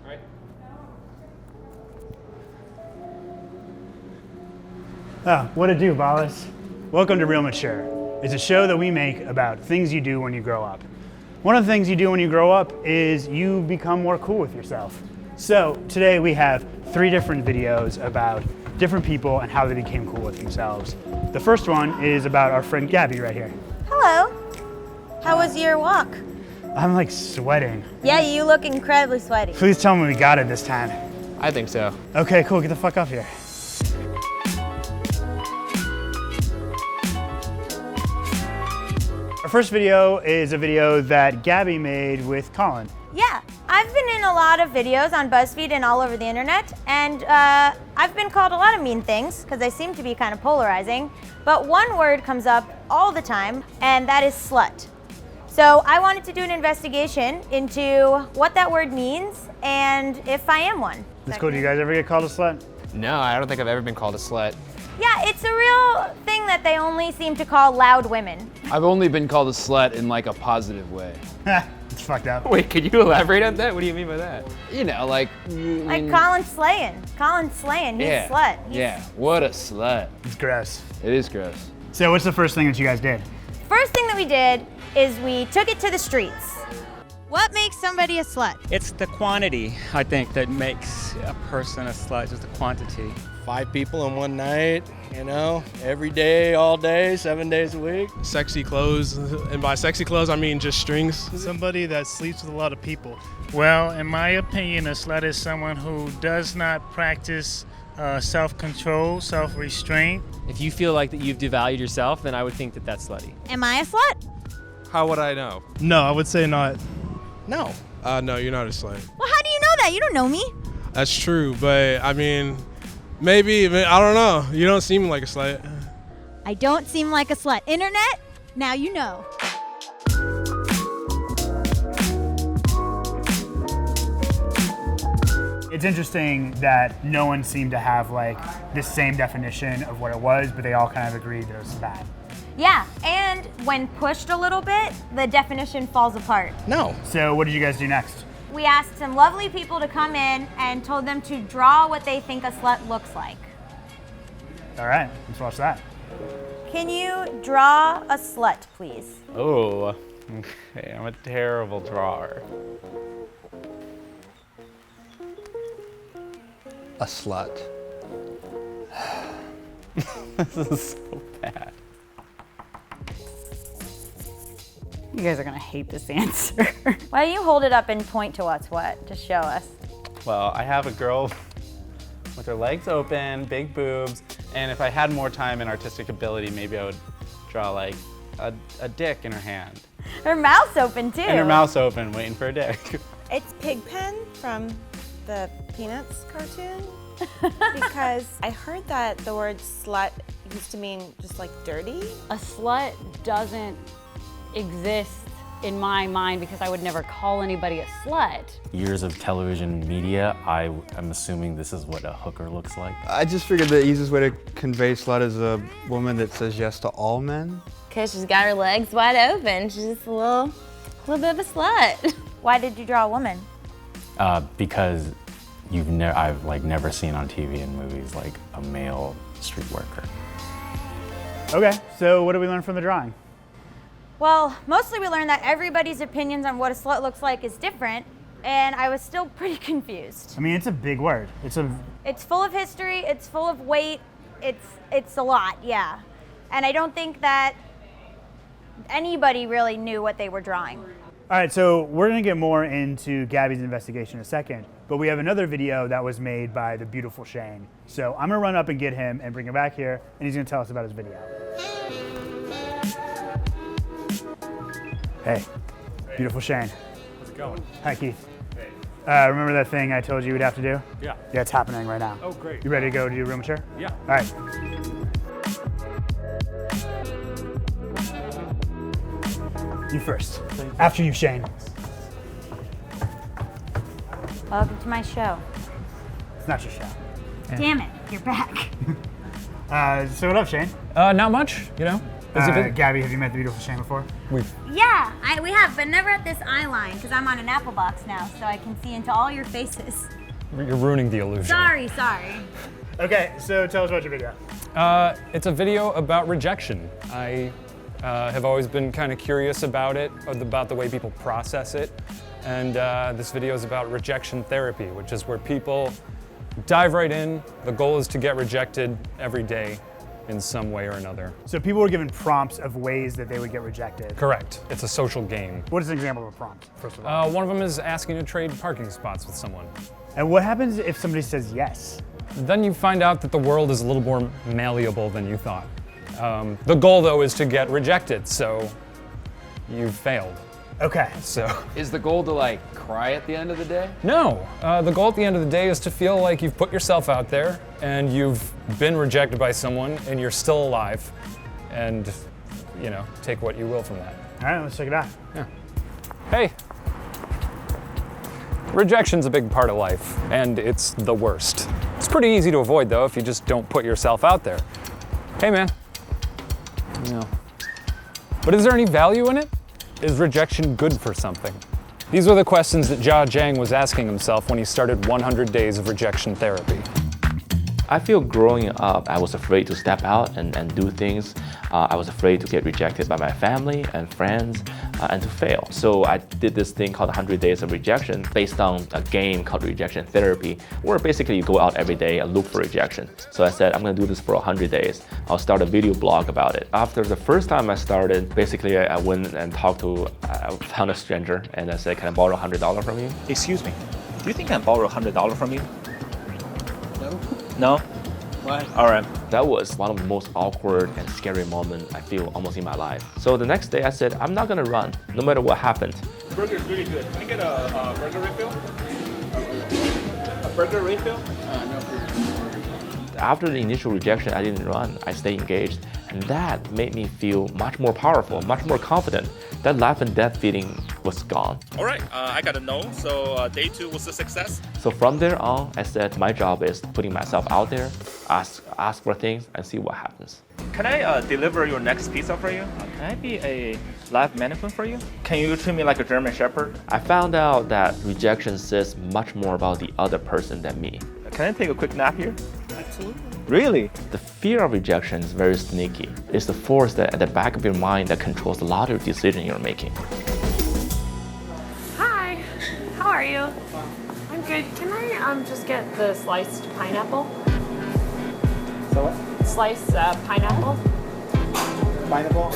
right. Oh, what it do, Ballas? Welcome to Real Mature. It's a show that we make about things you do when you grow up. One of the things you do when you grow up is you become more cool with yourself. So today we have 3 different videos about different people and how they became cool with themselves. The first one is about our friend Gabby right here. Hello. How was your walk? I'm like sweating. Yeah, you look incredibly sweaty. Please tell me we got it this time. I think so. Okay, cool, get the fuck up here. Our first video is a video that Gabby made with Colin. Yeah, I've been in a lot of videos on BuzzFeed and all over the internet, and I've been called a lot of mean things because I seem to be kind of polarizing, but one word comes up all the time, and that is slut. So I wanted to do an investigation into what that word means and if I am one. That's cool, do you guys ever get called a slut? No, I don't think I've ever been called a slut. Yeah, it's a real thing that they only seem to call loud women. I've only been called a slut in like a positive way. It's fucked up. Wait, could you elaborate on that? What do you mean by that? You know, like Like Colin's slaying. Colin's slaying, he's yeah, a slut. He's- yeah. What a slut. It's gross. It is gross. So what's the first thing that you guys did? First thing that we did is we took it to the streets. What makes somebody a slut? It's the quantity, I think, that makes a person a slut, just the quantity. 5 people in one night, you know, every day, all day, 7 days a week. Sexy clothes, and by sexy clothes I mean just strings. Somebody that sleeps with a lot of people. Well, in my opinion, a slut is someone who does not practice self-control, self-restraint. If you feel like that you've devalued yourself, then I would think that that's slutty. Am I a slut? How would I know? No, I would say not. No. No, you're not a slut. Well, how do you know that? You don't know me. That's true, but I mean, maybe, I don't know. You don't seem like a slut. I don't seem like a slut. Internet, now you know. It's interesting that no one seemed to have like the same definition of what it was, but they all kind of agreed that it was bad. Yeah, and when pushed a little bit, the definition falls apart. No. So what did you guys do next? We asked some lovely people to come in and told them to draw what they think a slut looks like. All right, let's watch that. Can you draw a slut, please? Oh, okay, I'm a terrible drawer. A slut. This is so bad. You guys are gonna hate this answer. Why don't you hold it up and point to us what? Just show us. Well, I have a girl with her legs open, big boobs, and if I had more time and artistic ability, maybe I would draw like a dick in her hand. Her mouth's open too. And her mouth's open, waiting for a dick. It's Pigpen from the Peanuts cartoon. Because I heard that the word slut used to mean just like dirty. A slut doesn't exist in my mind because I would never call anybody a slut. Years of television media, I'm assuming this is what a hooker looks like. I just figured the easiest way to convey slut is a woman that says yes to all men. Because she's got her legs wide open. She's just a little bit of a slut. Why did you draw a woman? Because I've like never seen on TV and movies like a male street worker. Okay, so what did we learn from the drawing? Well, mostly we learned that everybody's opinions on what a slut looks like is different, and I was still pretty confused. I mean, it's a big word. It's full of history, it's full of weight, it's a lot, yeah. And I don't think that anybody really knew what they were drawing. All right, so we're gonna get more into Gabby's investigation in a second, but we have another video that was made by the beautiful Shane. So I'm gonna run up and get him and bring him back here, and he's gonna tell us about his video. Hey, beautiful Shane. How's it going? Hi, Keith. Hey. Remember that thing I told you we'd have to do? Yeah. Yeah, it's happening right now. Oh, great. You ready to go to Real Mature? Yeah. All right. You first. After you, Shane. Welcome to my show. It's not your show. Damn it, you're back. So what up, Shane? Not much, you know. Gabby, have you met the beautiful Shane before? Yeah, we have, but never at this eye line, because I'm on an Apple box now, so I can see into all your faces. You're ruining the illusion. Sorry. Okay, so tell us about your video. It's a video about rejection. I have always been kind of curious about it, about the way people process it. And this video is about rejection therapy, which is where people dive right in. The goal is to get rejected every day in some way or another. So people were given prompts of ways that they would get rejected. Correct. It's a social game. What is an example of a prompt, first of all? One of them is asking to trade parking spots with someone. And what happens if somebody says yes? Then you find out that the world is a little more malleable than you thought. The goal, though, is to get rejected, so you've failed. Okay. So. Is the goal to like cry at the end of the day? No, the goal at the end of the day is to feel like you've put yourself out there and you've been rejected by someone and you're still alive, and take what you will from that. All right, let's check it out. Yeah. Hey. Rejection's a big part of life, and it's the worst. It's pretty easy to avoid, though, if you just don't put yourself out there. Hey, man. No. But is there any value in it? Is rejection good for something? These were the questions that Jia Jiang was asking himself when he started 100 Days of Rejection Therapy. I feel growing up, I was afraid to step out and do things. I was afraid to get rejected by my family and friends and to fail. So I did this thing called 100 Days of Rejection based on a game called Rejection Therapy, where basically you go out every day and look for rejection. So I said, I'm gonna do this for 100 days. I'll start a video blog about it. After the first time I started, basically I went and talked to, I found a stranger and I said, can I borrow $100 from you? Excuse me, do you think I can borrow $100 from you? No? Why? All right. That was one of the most awkward and scary moments I feel almost in my life. So the next day I said, I'm not gonna run, no matter what happened. The burger's really good. Can I get a burger refill? A burger refill? No burger. After the initial rejection, I didn't run, I stayed engaged. And that made me feel much more powerful, much more confident. That life and death feeling was gone. All right, I got a no, so day 2 was a success. So from there on, I said my job is putting myself out there, ask for things and see what happens. Can I deliver your next pizza for you? Can I be a live mannequin for you? Can you treat me like a German Shepherd? I found out that rejection says much more about the other person than me. Can I take a quick nap here? Absolutely. Really? The fear of rejection is very sneaky. It's the force that at the back of your mind that controls a lot of decisions you're making. Hi, how are you? I'm good. Can I just get the sliced pineapple? So what? Sliced pineapple. Pineapple?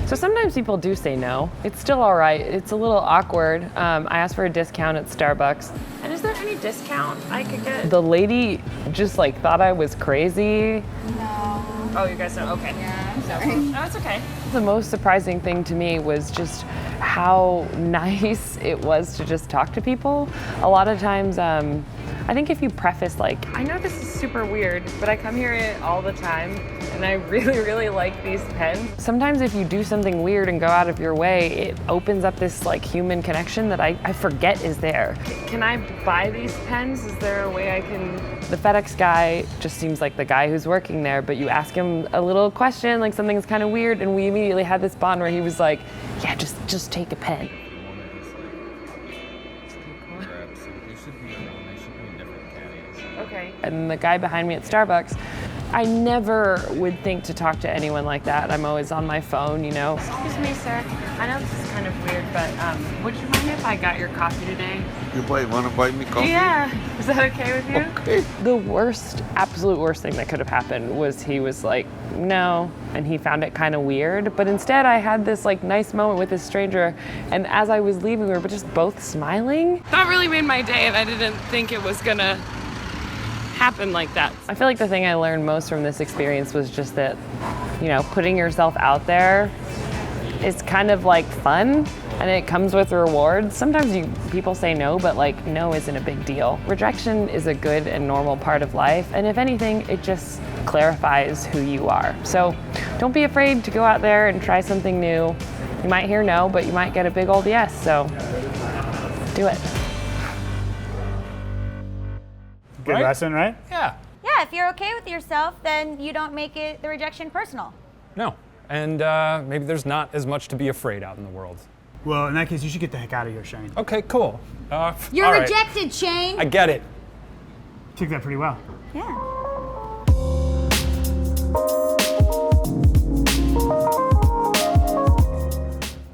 So sometimes people do say no. It's still all right. It's a little awkward. I asked for a discount at Starbucks. And is there any discount I could get? The lady just like thought I was crazy. No. Oh, you guys don't? Okay. Yeah, I'm sorry. No, it's okay. The most surprising thing to me was just how nice it was to just talk to people. A lot of times, I think if you preface like, I know this is super weird, but I come here all the time and I really, really like these pens. Sometimes if you do something weird and go out of your way, it opens up this like human connection that I forget is there. Can I buy these pens? Is there a way I can? The FedEx guy just seems like the guy who's working there, but you ask him a little question, like something's kind of weird, and we immediately had this bond where he was like, yeah, just take a pen. Okay. And the guy behind me at Starbucks, I never would think to talk to anyone like that. I'm always on my phone, you know. Excuse me, sir. I know this is kind of weird, but would you mind if I got your coffee today? You want to buy me coffee? Yeah. Is that okay with you? Okay. The worst, absolute worst thing that could have happened was he was like, no, and he found it kind of weird. But instead, I had this like nice moment with this stranger, and as I was leaving, we were just both smiling. That really made my day, and I didn't think it was gonna happen like that. I feel like the thing I learned most from this experience was just that, you know, putting yourself out there is kind of like fun, and it comes with rewards. Sometimes people say no, but like no isn't a big deal. Rejection is a good and normal part of life, and if anything, it just clarifies who you are. So don't be afraid to go out there and try something new. You might hear no, but you might get a big old yes, so do it. Good lesson, right? Yeah. Yeah, if you're okay with yourself, then you don't make it the rejection personal. No. and maybe there's not as much to be afraid out in the world. Well, in that case, you should get the heck out of here, Shane. Okay, cool. You're all right. rejected, Shane. I get it. Took that pretty well. Yeah.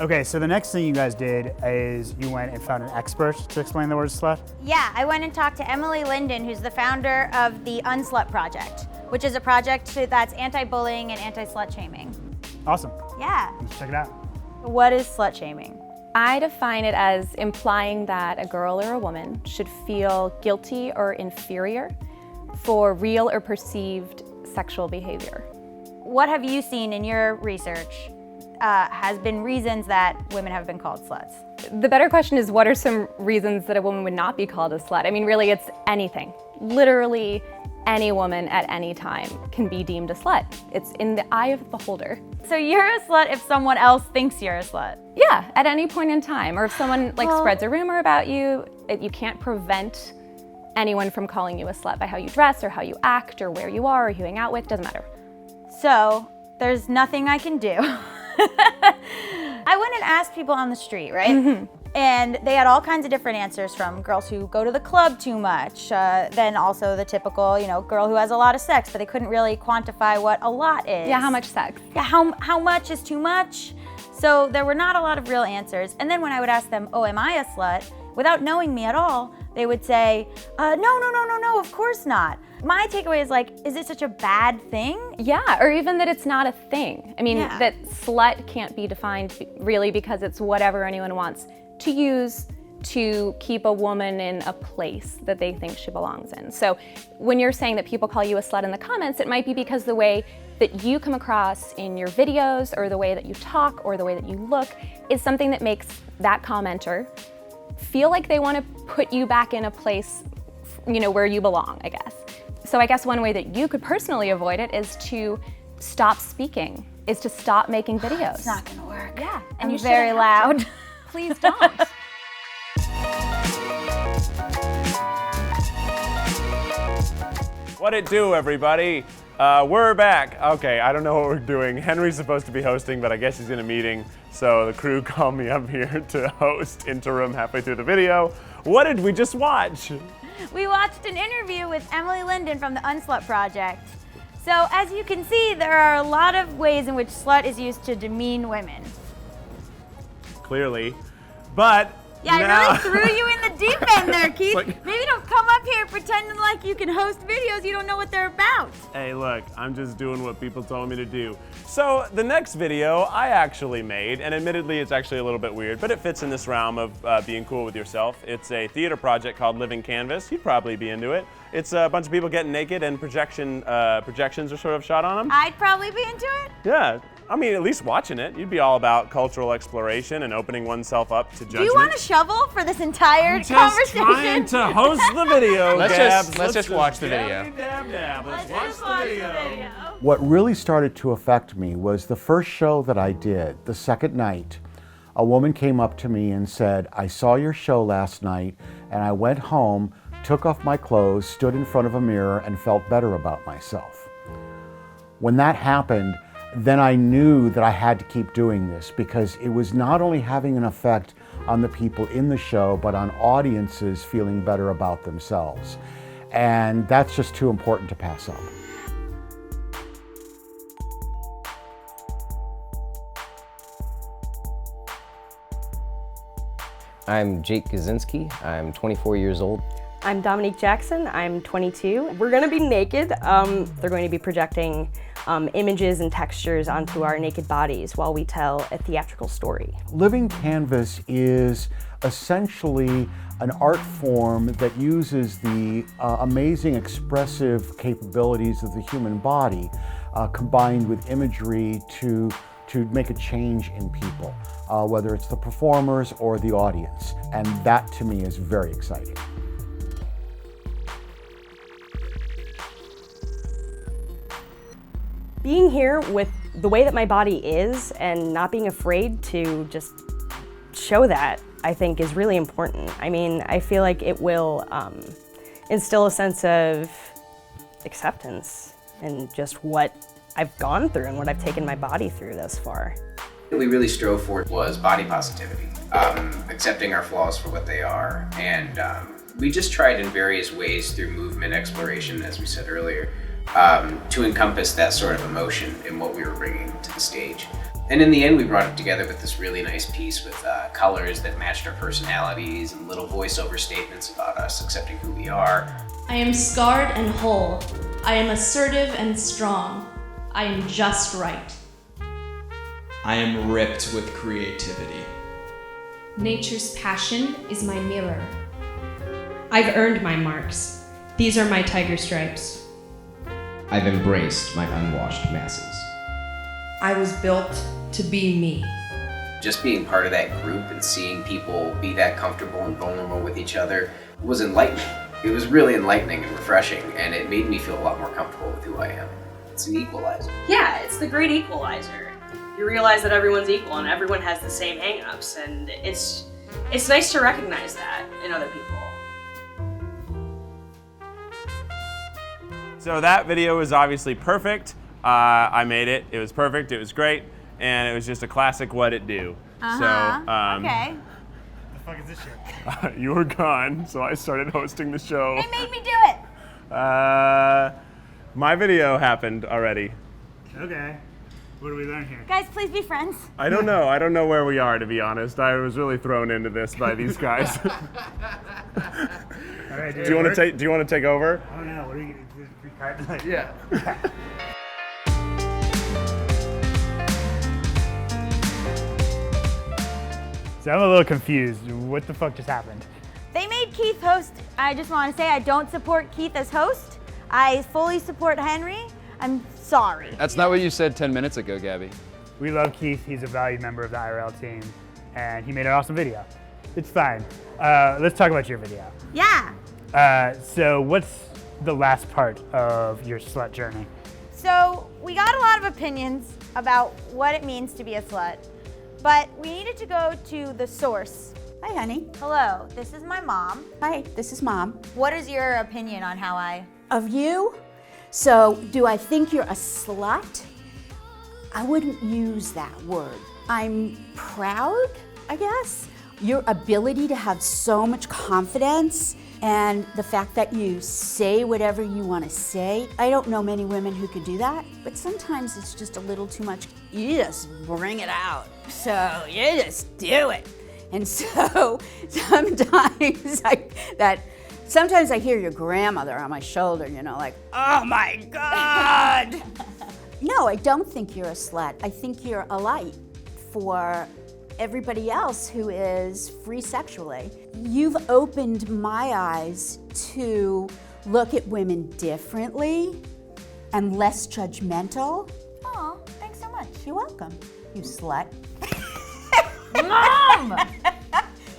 Okay, so the next thing you guys did is you went and found an expert to explain the word slut. Yeah, I went and talked to Emily Linden, who's the founder of the Unslut Project, which is a project that's anti-bullying and anti-slut shaming. Awesome. Yeah. Let's check it out. What is slut shaming? I define it as implying that a girl or a woman should feel guilty or inferior for real or perceived sexual behavior. What have you seen in your research has been reasons that women have been called sluts? The better question is, what are some reasons that a woman would not be called a slut? I mean, really, it's anything. Literally any woman at any time can be deemed a slut. It's in the eye of the beholder. So you're a slut if someone else thinks you're a slut? Yeah, at any point in time. Or if someone spreads a rumor about you, you can't prevent anyone from calling you a slut by how you dress or how you act or where you are or who you hang out with, doesn't matter. So there's nothing I can do. I went and asked people on the street, right? Mm-hmm. And they had all kinds of different answers, from girls who go to the club too much, then also the typical, girl who has a lot of sex, but they couldn't really quantify what a lot is. Yeah, how much sex? Yeah, how much is too much? So there were not a lot of real answers. And then when I would ask them, oh, am I a slut? Without knowing me at all, they would say, no, of course not. My takeaway is is it such a bad thing? Yeah, or even that it's not a thing. I mean, that slut can't be defined really because it's whatever anyone wants to use to keep a woman in a place that they think she belongs in. So when you're saying that people call you a slut in the comments, it might be because the way that you come across in your videos or the way that you talk or the way that you look is something that makes that commenter feel like they want to put you back in a place, where you belong, I guess. So I guess one way that you could personally avoid it is to stop speaking, is to stop making videos. It's not gonna work. Yeah, And you're very loud. Please don't. What it do, everybody? We're back. Okay, I don't know what we're doing. Henry's supposed to be hosting, but I guess he's in a meeting, so the crew called me up here to host interim halfway through the video. What did we just watch? We watched an interview with Emily Linden from the Unslut Project. So as you can see, there are a lot of ways in which slut is used to demean women. Clearly, but Yeah, now... I really threw you in the deep end there, Keith. Maybe don't come up here pretending like you can host videos you don't know what they're about. Hey, look, I'm just doing what people told me to do. So the next video I actually made, and admittedly it's actually a little bit weird, but it fits in this realm of being cool with yourself. It's a theater project called Living Canvas. You'd probably be into it. It's a bunch of people getting naked and projections are sort of shot on them. I'd probably be into it. Yeah, I mean, at least watching it. You'd be all about cultural exploration and opening oneself up to judgment. Do you want a shovel for this entire I'm just conversation? trying to host the video, Gabs. Let's just watch the video. Let's watch the video. What really started to affect me was the first show that I did, the second night. A woman came up to me and said, I saw your show last night and I went home, took off my clothes, stood in front of a mirror and felt better about myself. When that happened, then I knew that I had to keep doing this because it was not only having an effect on the people in the show, but on audiences feeling better about themselves. And that's just too important to pass up. I'm Jake Kaczynski. I'm 24 years old. I'm Dominique Jackson. I'm 22. We're going to be naked. They're going to be projecting images and textures onto our naked bodies while we tell a theatrical story. Living Canvas is essentially an art form that uses the amazing expressive capabilities of the human body combined with imagery to make a change in people, whether it's the performers or the audience. And that to me is very exciting. Being here with the way that my body is and not being afraid to just show that, I think is really important. I mean, I feel like it will instill a sense of acceptance and just what I've gone through and what I've taken my body through thus far. What we really strove for was body positivity, accepting our flaws for what they are, and we just tried in various ways through movement exploration, as we said earlier, to encompass that sort of emotion in what we were bringing to the stage. And in the end, we brought it together with this really nice piece with colors that matched our personalities and little voiceover statements about us accepting who we are. I am scarred and whole. I am assertive and strong. I am just right. I am ripped with creativity. Nature's passion is my mirror. I've earned my marks. These are my tiger stripes. I've embraced my unwashed masses. I was built to be me. Just being part of that group and seeing people be that comfortable and vulnerable with each other was enlightening. It was really enlightening and refreshing, and it made me feel a lot more comfortable with who I am. It's an equalizer. Yeah, it's the great equalizer. You realize that everyone's equal and everyone has the same hang-ups, and it's nice to recognize that in other people. So that video was obviously perfect. I made it. It was perfect. It was great. And it was just a classic what it do. Okay. The fuck is this shit? You were gone, so I started hosting the show. They made me do it. My video happened already. Okay. What do we learn here? Guys, please be friends. I don't know. I don't know where we are, to be honest. I was really thrown into this by these guys. All right, Do you want to take over? I don't know. What are you gonna do? Yeah. So I'm a little confused. What the fuck just happened? They made Keith host. I just want to say I don't support Keith as host. I fully support Henry. I'm sorry. That's not what you said 10 minutes ago, Gabby. We love Keith. He's a valued member of the IRL team, and he made an awesome video. It's fine. Let's talk about your video. Yeah. So what's the last part of your slut journey? So we got a lot of opinions about what it means to be a slut, but we needed to go to the source. Hi, honey. Hello, this is my mom. Hi, this is Mom. What is your opinion on how I... Of you? So, do I think you're a slut? I wouldn't use that word. I'm proud, I guess. Your ability to have so much confidence and the fact that you say whatever you want to say. I don't know many women who could do that, but sometimes it's just a little too much. You just bring it out. So you just do it. And so sometimes I hear your grandmother on my shoulder, you know, like, oh my God. No, I don't think you're a slut. I think you're a light for everybody else who is free sexually. You've opened my eyes to look at women differently and less judgmental. Oh, thanks so much. You're welcome, you slut. Mom!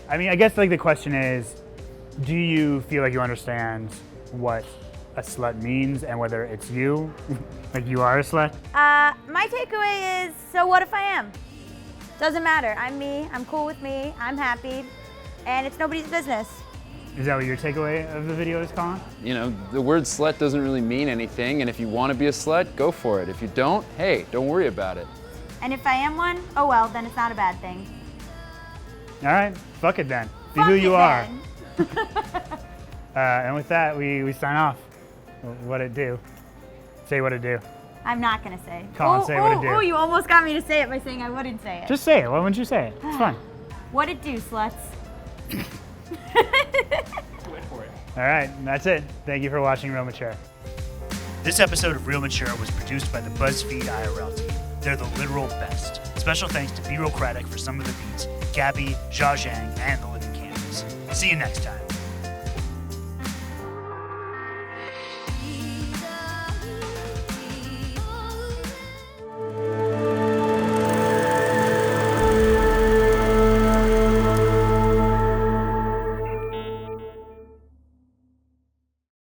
I mean, I guess like the question is, do you feel like you understand what a slut means and whether it's you? Like you are a slut? My takeaway is, so what if I am? Doesn't matter. I'm me. I'm cool with me. I'm happy. And it's nobody's business. Is that what your takeaway of the video is, Colin? You know, the word slut doesn't really mean anything, and if you want to be a slut, go for it. If you don't, hey, don't worry about it. And if I am one, oh well, then it's not a bad thing. All right, fuck it then. Be who you are. And with that, we sign off. What it do? Say what it do. I'm not gonna say. Colin, say what it do. Oh, you almost got me to say it by saying I wouldn't say it. Just say it. Why wouldn't you say it? It's fun. What it do, sluts? Wait for it. All right, that's it. Thank you for watching Real Mature. This episode of Real Mature was produced by the BuzzFeed IRL team. They're the literal best. Special thanks to B-Roll Craddock for some of the beats, Gabby, Zha Zhang, and the Living Canvas. See you next time.